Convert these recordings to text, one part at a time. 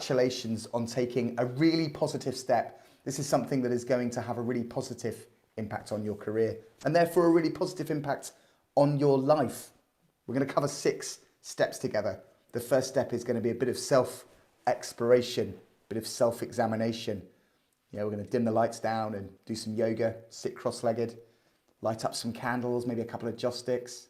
congratulations on taking a really positive step. This is something that is going to have a really positive impact on your career and therefore a really positive impact on your life. We're going to cover 6 steps together. The first step is going to be a bit of self-exploration, a bit of self-examination. We're going to dim the lights down and do some yoga, sit cross-legged, light up some candles, maybe a couple of joss sticks.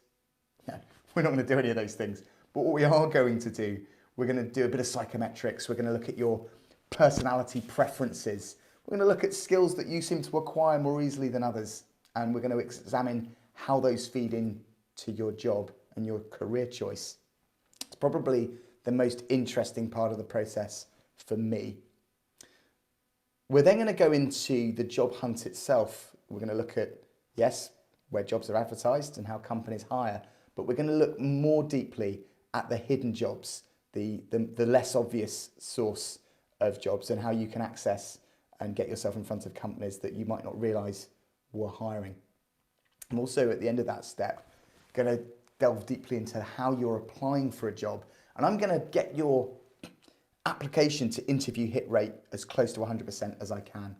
We're not going to do any of those things. But what we are going to do, we're going to do a bit of psychometrics. We're going to look at your personality preferences. We're going to look at skills that you seem to acquire more easily than others. And we're going to examine how those feed into your job and your career choice. It's probably the most interesting part of the process for me. We're then going to go into the job hunt itself. We're going to look at, yes, where jobs are advertised and how companies hire, but we're going to look more deeply at the hidden jobs, the less obvious source of jobs and how you can access and get yourself in front of companies that you might not realise were hiring. I'm also, at the end of that step, going to delve deeply into how you're applying for a job, and I'm going to get your application to interview hit rate as close to 100% as I can.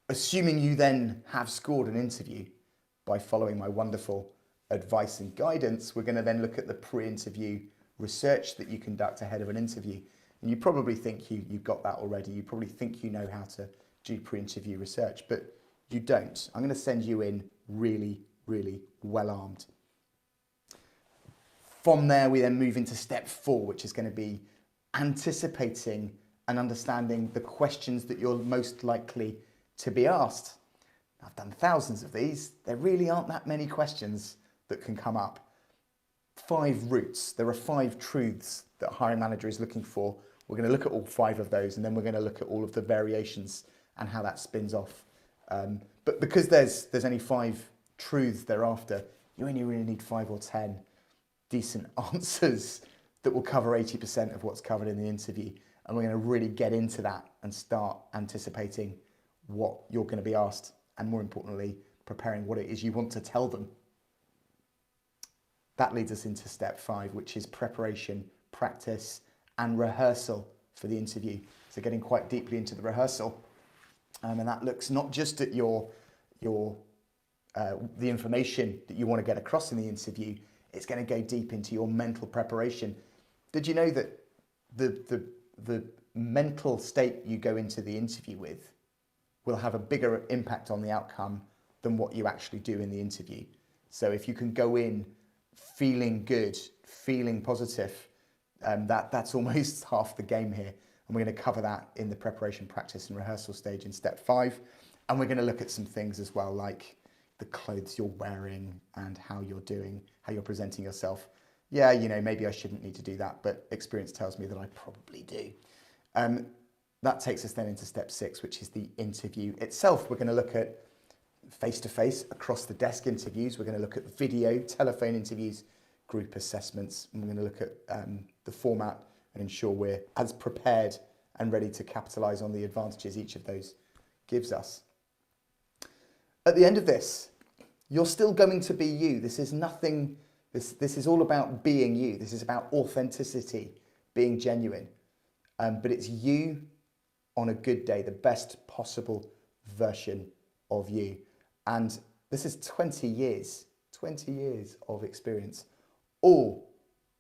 Assuming you then have scored an interview by following my wonderful advice and guidance, we're going to then look at the pre-interview research that you conduct ahead of an interview. And you probably think you've got that already. You probably think you know how to do pre-interview research, but you don't. I'm going to send you in really, really well armed. From there, we then move into step 4, which is going to be anticipating and understanding the questions that you're most likely to be asked. I've done thousands of these. There really aren't that many questions that can come up. 5 routes. There are 5 truths that a hiring manager is looking for. We're going to look at all 5 of those, and then we're going to look at all of the variations and how that spins off. But because there's only 5 truths thereafter, you only really need 5 or 10 decent answers that will cover 80% of what's covered in the interview. And we're going to really get into that and start anticipating what you're going to be asked, and more importantly, preparing what it is you want to tell them. That leads us into step 5, which is preparation, practice, and rehearsal for the interview. So getting quite deeply into the rehearsal. And that looks not just at the information that you want to get across in the interview, it's going to go deep into your mental preparation. Did you know that the mental state you go into the interview with will have a bigger impact on the outcome than what you actually do in the interview? So if you can go in feeling good, feeling positive, that's almost half the game here. And we're going to cover that in the preparation, practice and rehearsal stage in step 5. And we're going to look at some things as well, like the clothes you're wearing and how you're doing, how you're presenting yourself. Yeah, maybe I shouldn't need to do that, but experience tells me that I probably do. That takes us then into step 6, which is the interview itself. We're going to look at face-to-face, across the desk interviews. We're going to look at video, telephone interviews, group assessments, and we're going to look at the format and ensure we're as prepared and ready to capitalise on the advantages each of those gives us. At the end of this, you're still going to be you. This is nothing, this is all about being you. This is about authenticity, being genuine. But it's you on a good day, the best possible version of you. And this is 20 years of experience, all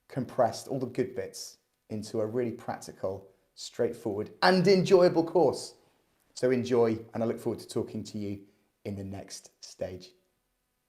compressed, all the good bits into a really practical, straightforward and enjoyable course. So enjoy, and I look forward to talking to you in the next stage.